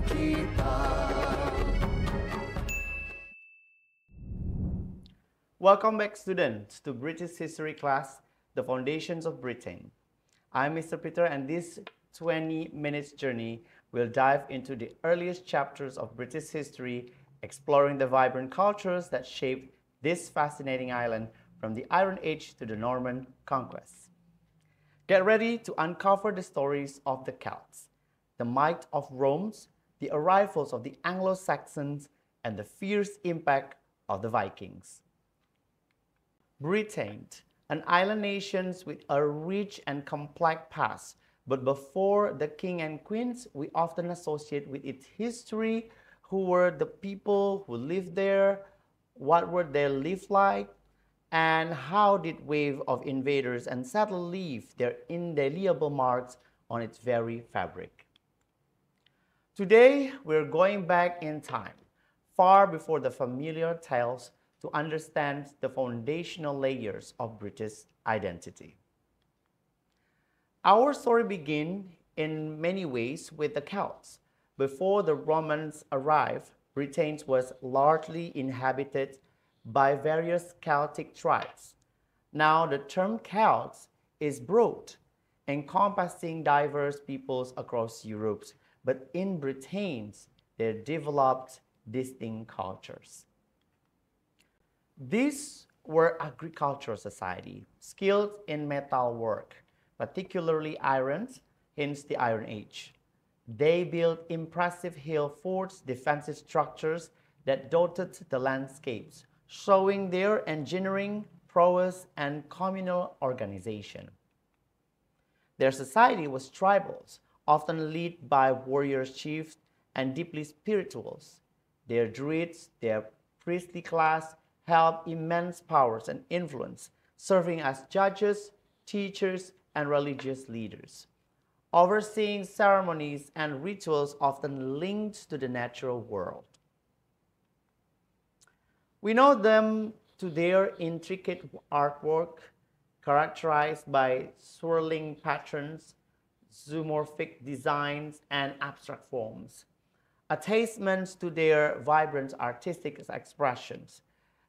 kita. Welcome back, students, to British History class, The Foundations of Britain. I'm Mr. Peter, and this 20 minutes journey will dive into the earliest chapters of British history, exploring the vibrant cultures that shaped this fascinating island from the Iron Age to the Norman conquest. Get ready to uncover the stories of the Celts, the might of Rome, the arrivals of the Anglo-Saxons, and the fierce impact of the Vikings. Britain, an island nation with a rich and complex past, but before the king and queens, we often associate with its history who were the people who lived there, what were their lives like, and how did wave of invaders and settlers leave their indelible marks on its very fabric. Today, we're going back in time, far before the familiar tales, to understand the foundational layers of British identity. Our story begins in many ways with the Celts. Before the Romans arrived, Britain was largely inhabited by various Celtic tribes. Now the term Celts is broad, encompassing diverse peoples across Europe, but in Britain, they developed distinct cultures. These were agricultural society, skilled in metal work, particularly iron, hence the Iron Age. They built impressive hill forts, defensive structures that dotted the landscapes, showing their engineering prowess and communal organization. Their society was tribal, often led by warrior chiefs and deeply spiritual. Their druids, their priestly class, held immense powers and influence, serving as judges, teachers, and religious leaders, overseeing ceremonies and rituals often linked to the natural world. We know them to their intricate artwork, characterized by swirling patterns, zoomorphic designs, and abstract forms, attestments to their vibrant artistic expressions.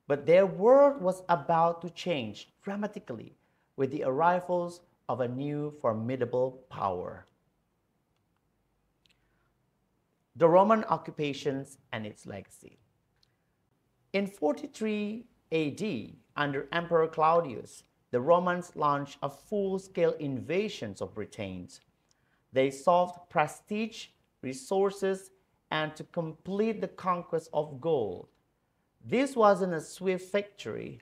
But their world was about to change dramatically with the arrivals of a new formidable power: the Roman occupations and its legacy. In 43 AD, under Emperor Claudius, the Romans launched a full-scale invasion of Britain. They sought prestige, resources, and to complete the conquest of Gaul. This wasn't a swift victory.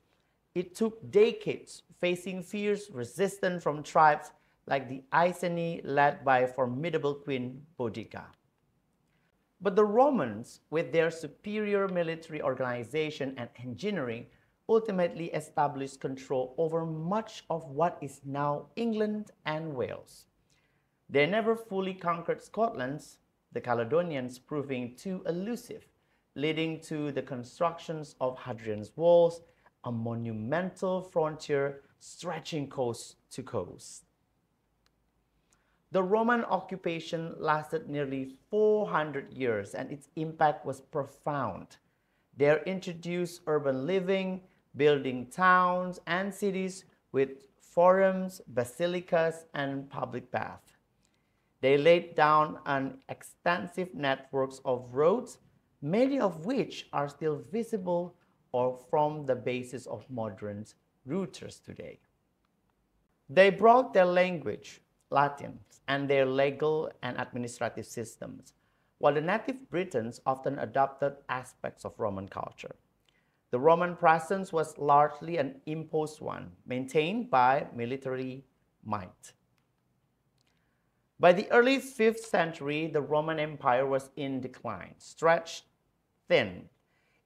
It took decades, facing fierce resistance from tribes like the Iceni, led by formidable Queen Boudica. But the Romans, with their superior military organization and engineering, ultimately established control over much of what is now England and Wales. They never fully conquered Scotland, the Caledonians proving too elusive, leading to the constructions of Hadrian's Walls, a monumental frontier stretching coast to coast. The Roman occupation lasted nearly 400 years, and its impact was profound. They introduced urban living, building towns and cities with forums, basilicas, and public baths. They laid down an extensive network of roads, many of which are still visible or form the basis of modern routers today. They brought their language, Latin, and their legal and administrative systems, while the native Britons often adopted aspects of Roman culture. The Roman presence was largely an imposed one, maintained by military might. By the early 5th century, the Roman Empire was in decline, stretched thin.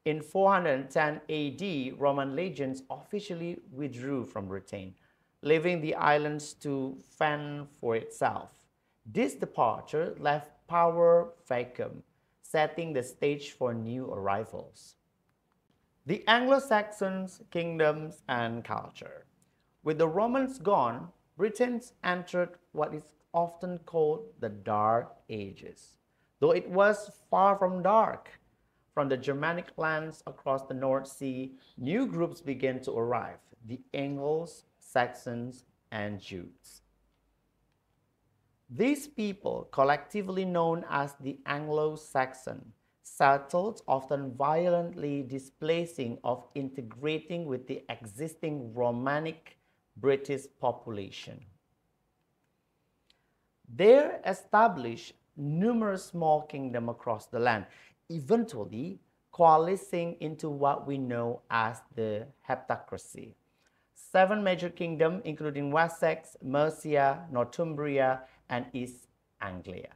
In 410 AD, Roman legions officially withdrew from Britain, leaving the islands to fend for itself. This departure left power vacuum, setting the stage for new arrivals. The Anglo-Saxon kingdoms and culture. With the Romans gone, Britain entered what is often called the Dark Ages. though it was far from dark. From the Germanic lands across the North Sea, new groups began to arrive, the Angles, Saxons, and Jutes. These people, collectively known as the Anglo-Saxon, settled, often violently displacing or integrating with the existing Romanic British population. They established numerous small kingdoms across the land, eventually coalescing into what we know as the Heptocracy. 7 major kingdoms, including Wessex, Mercia, Northumbria, and East Anglia.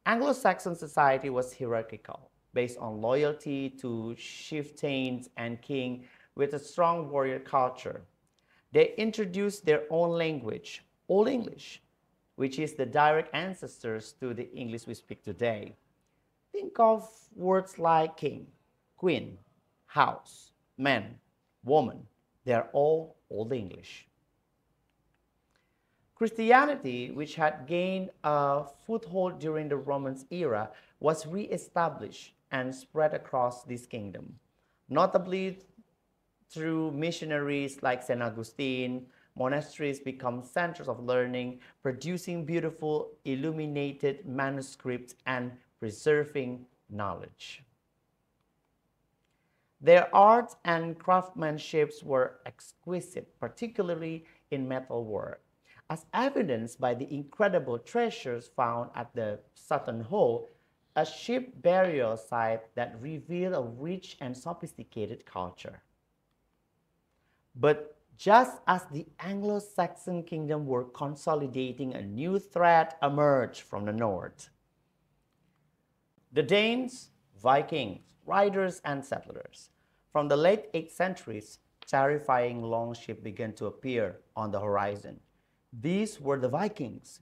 Anglo-Saxon society was hierarchical, based on loyalty to chieftains and king with a strong warrior culture. They introduced their own language, Old English, which is the direct ancestors to the English we speak today. Think of words like king, queen, house, man, woman. They are all Old English. Christianity, which had gained a foothold during the Romans era, was re-established and spread across this kingdom, notably through missionaries like St. Augustine. Monasteries become centers of learning, producing beautiful illuminated manuscripts and preserving knowledge. Their art and craftsmanship were exquisite, particularly in metalwork, as evidenced by the incredible treasures found at the Sutton Hole, a ship burial site that revealed a rich and sophisticated culture. But just as the Anglo-Saxon kingdom were consolidating, a new threat emerged from the north. The Danes, Vikings, riders, and settlers. From the late 8th centuries, terrifying longships began to appear on the horizon. These were the Vikings,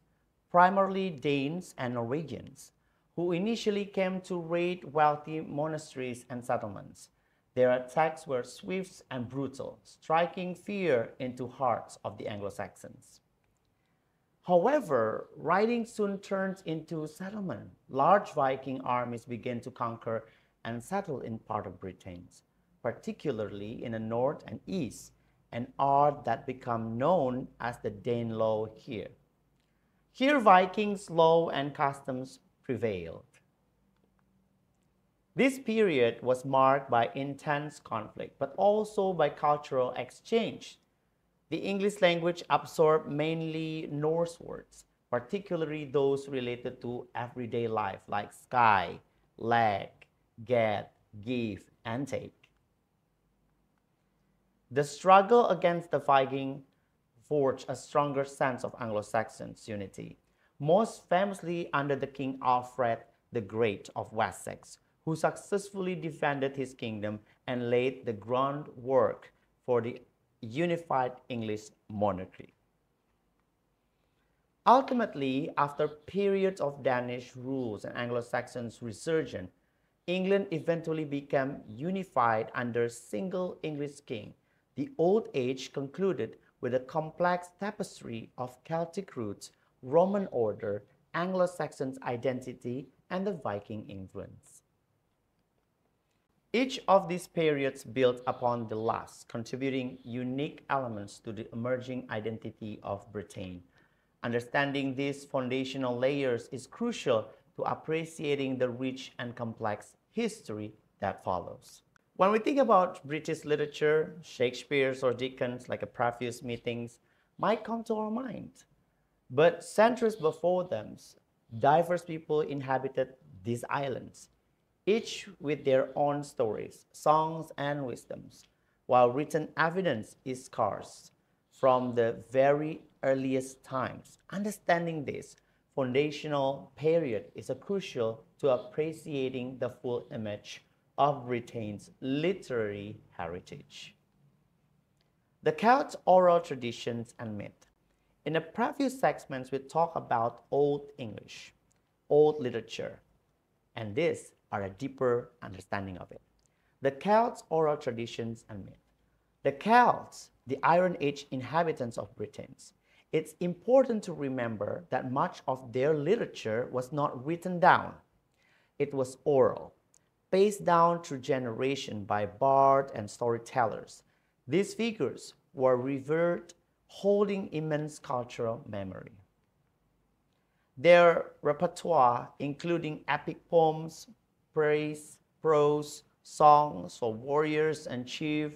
primarily Danes and Norwegians, who initially came to raid wealthy monasteries and settlements. Their attacks were swift and brutal, striking fear into hearts of the Anglo-Saxons. However, raiding soon turned into settlement. Large Viking armies began to conquer and settle in part of Britain, particularly in the north and east, an art that became known as the Danelaw here. Here, Vikings' law and customs prevailed. This period was marked by intense conflict, but also by cultural exchange. The English language absorbed mainly Norse words, particularly those related to everyday life like sky, leg, get, give, and take. The struggle against the Viking forged a stronger sense of Anglo-Saxon unity, most famously under the King Alfred the Great of Wessex, who successfully defended his kingdom and laid the groundwork for the unified English monarchy. Ultimately, after periods of Danish rules and Anglo-Saxon resurgence, England eventually became unified under a single English king. The Old Age concluded with a complex tapestry of Celtic roots, Roman order, Anglo-Saxon identity, and the Viking influence. Each of these periods built upon the last, contributing unique elements to the emerging identity of Britain. Understanding these foundational layers is crucial to appreciating the rich and complex history that follows. When we think about British literature, Shakespeare's or Dickens, like a previous meetings, might come to our mind. But centuries before them, diverse people inhabited these islands, each with their own stories, songs, and wisdoms, while written evidence is scarce from the very earliest times. Understanding this foundational period is crucial to appreciating the full image of Britain's literary heritage. The Celts' oral traditions and myth. In the previous segments, we talk about Old English, Old literature, and this are a deeper understanding of it. The Celts' oral traditions and myth. The Celts, the Iron Age inhabitants of Britain, It's important to remember that much of their literature was not written down. It was oral, passed down through generation by bards and storytellers. These figures were revered, holding immense cultural memory. Their repertoire, including epic poems, praise, prose, songs for warriors and chiefs,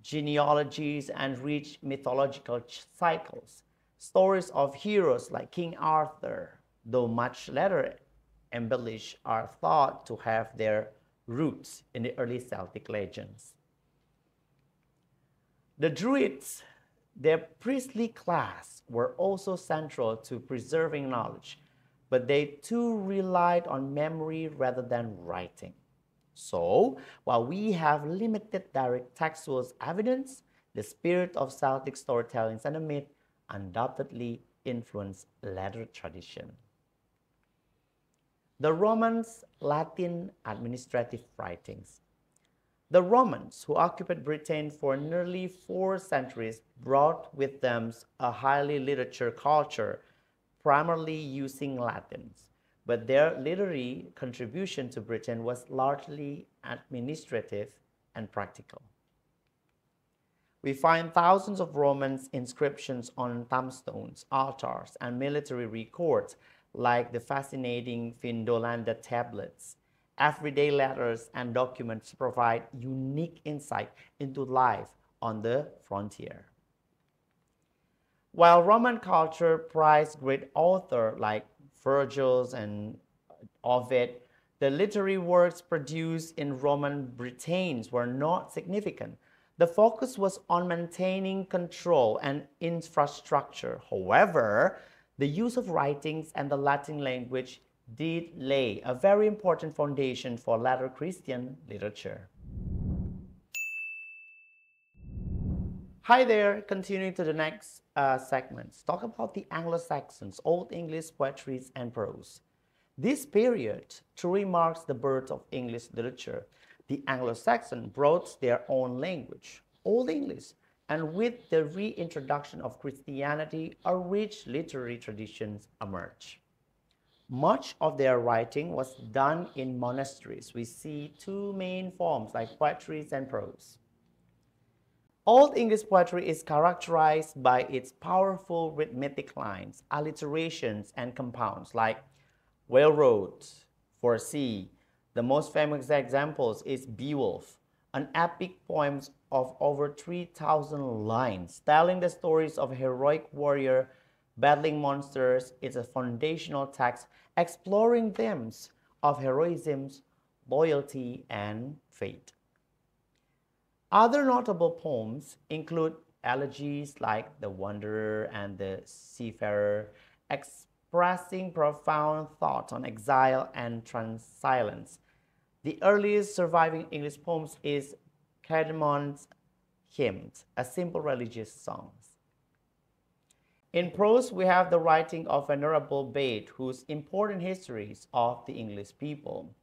genealogies, and rich mythological cycles, stories of heroes like King Arthur, though much later embellished, are thought to have their roots in the early Celtic legends. The Druids, their priestly class, were also central to preserving knowledge, but they too relied on memory rather than writing. So, while we have limited direct textual evidence, the spirit of Celtic storytelling and the myth undoubtedly influenced later tradition. The Romans' Latin administrative writings. The Romans, who occupied Britain for nearly 4 centuries, brought with them a highly literature culture, primarily using Latin. But their literary contribution to Britain was largely administrative and practical. We find thousands of Roman inscriptions on tombstones, altars, and military records, like the fascinating Findolanda tablets. Everyday letters and documents provide unique insight into life on the frontier. While Roman culture prized great authors like Virgil and Ovid, the literary works produced in Roman Britain were not significant. The focus was on maintaining control and infrastructure. However, the use of writings and the Latin language did lay a very important foundation for later Christian literature. Hi there, continuing to the next segment. Talk about the Anglo-Saxons, Old English poetry and prose. This period truly marks the birth of English literature. The Anglo-Saxons brought their own language, Old English, and with the reintroduction of Christianity, a rich literary tradition emerged. Much of their writing was done in monasteries. We see 2 main forms like poetry and prose. Old English poetry is characterized by its powerful rhythmic lines, alliterations, and compounds like railroad, for sea. The most famous examples is Beowulf, an epic poem of over 3,000 lines, telling the stories of a heroic warrior battling monsters. Is a foundational text exploring themes of heroism, loyalty, and fate. Other notable poems include elegies like The Wanderer and The Seafarer, expressing profound thought on exile and transcendence. The earliest surviving English poems is Cardamon's Hymns, a simple religious song. In prose, we have the writing of Venerable Bede, whose important histories of the English people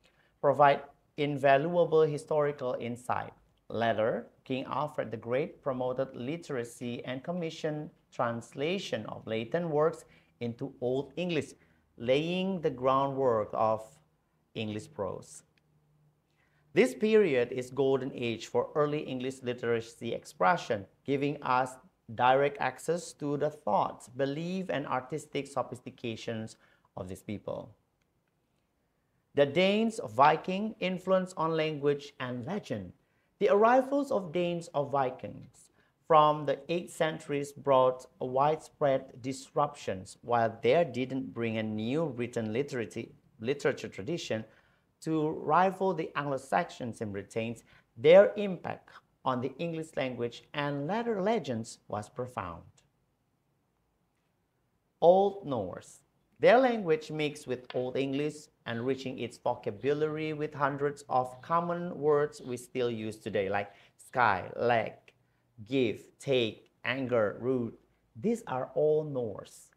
provide invaluable historical insight. Later, King Alfred the Great promoted literacy and commissioned translation of Latin works into Old English, laying the groundwork of English prose. This period is golden age for early English literacy expression, giving us direct access to the thoughts, belief, and artistic sophistications of these people. The Danes of Viking influence on language and legend. The arrivals of Danes of Vikings from the 8th centuries brought widespread disruptions. While they didn't bring a new written literature tradition to rival the Anglo-Saxons in Britain, their impact on the English language and later legends was profound. Old Norse. Their language mixed with Old English, enriching its vocabulary with hundreds of common words we still use today, like sky, leg, give, take, anger, root. These are all Norse.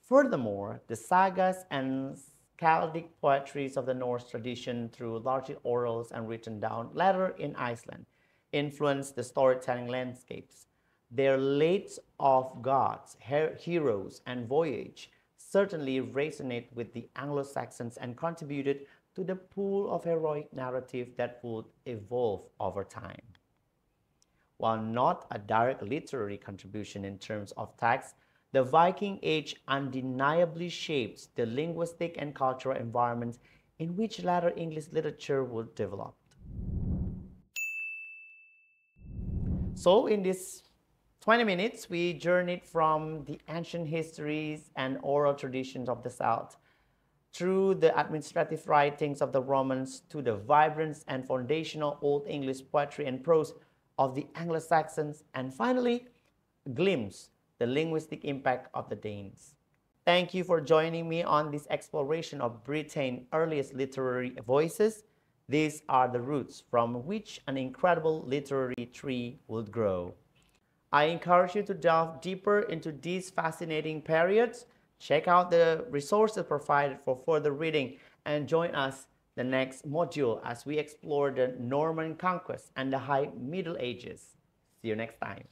Furthermore, the sagas and Skaldic poetries of the Norse tradition, through largely orals and written down later in Iceland, influenced the storytelling landscapes. Their lists of gods, heroes, and voyage certainly resonate with the Anglo-Saxons and contributed to the pool of heroic narrative that would evolve over time. While not a direct literary contribution in terms of text, the Viking Age undeniably shapes the linguistic and cultural environments in which later English literature would develop. So in this 20 minutes, we journeyed from the ancient histories and oral traditions of the South through the administrative writings of the Romans to the vibrant and foundational Old English poetry and prose of the Anglo-Saxons, and finally, glimpse the linguistic impact of the Danes. Thank you for joining me on this exploration of Britain's earliest literary voices. These are the roots from which an incredible literary tree would grow. I encourage you to delve deeper into these fascinating periods. Check out the resources provided for further reading and join us the next module as we explore the Norman conquest and the High Middle Ages. See you next time.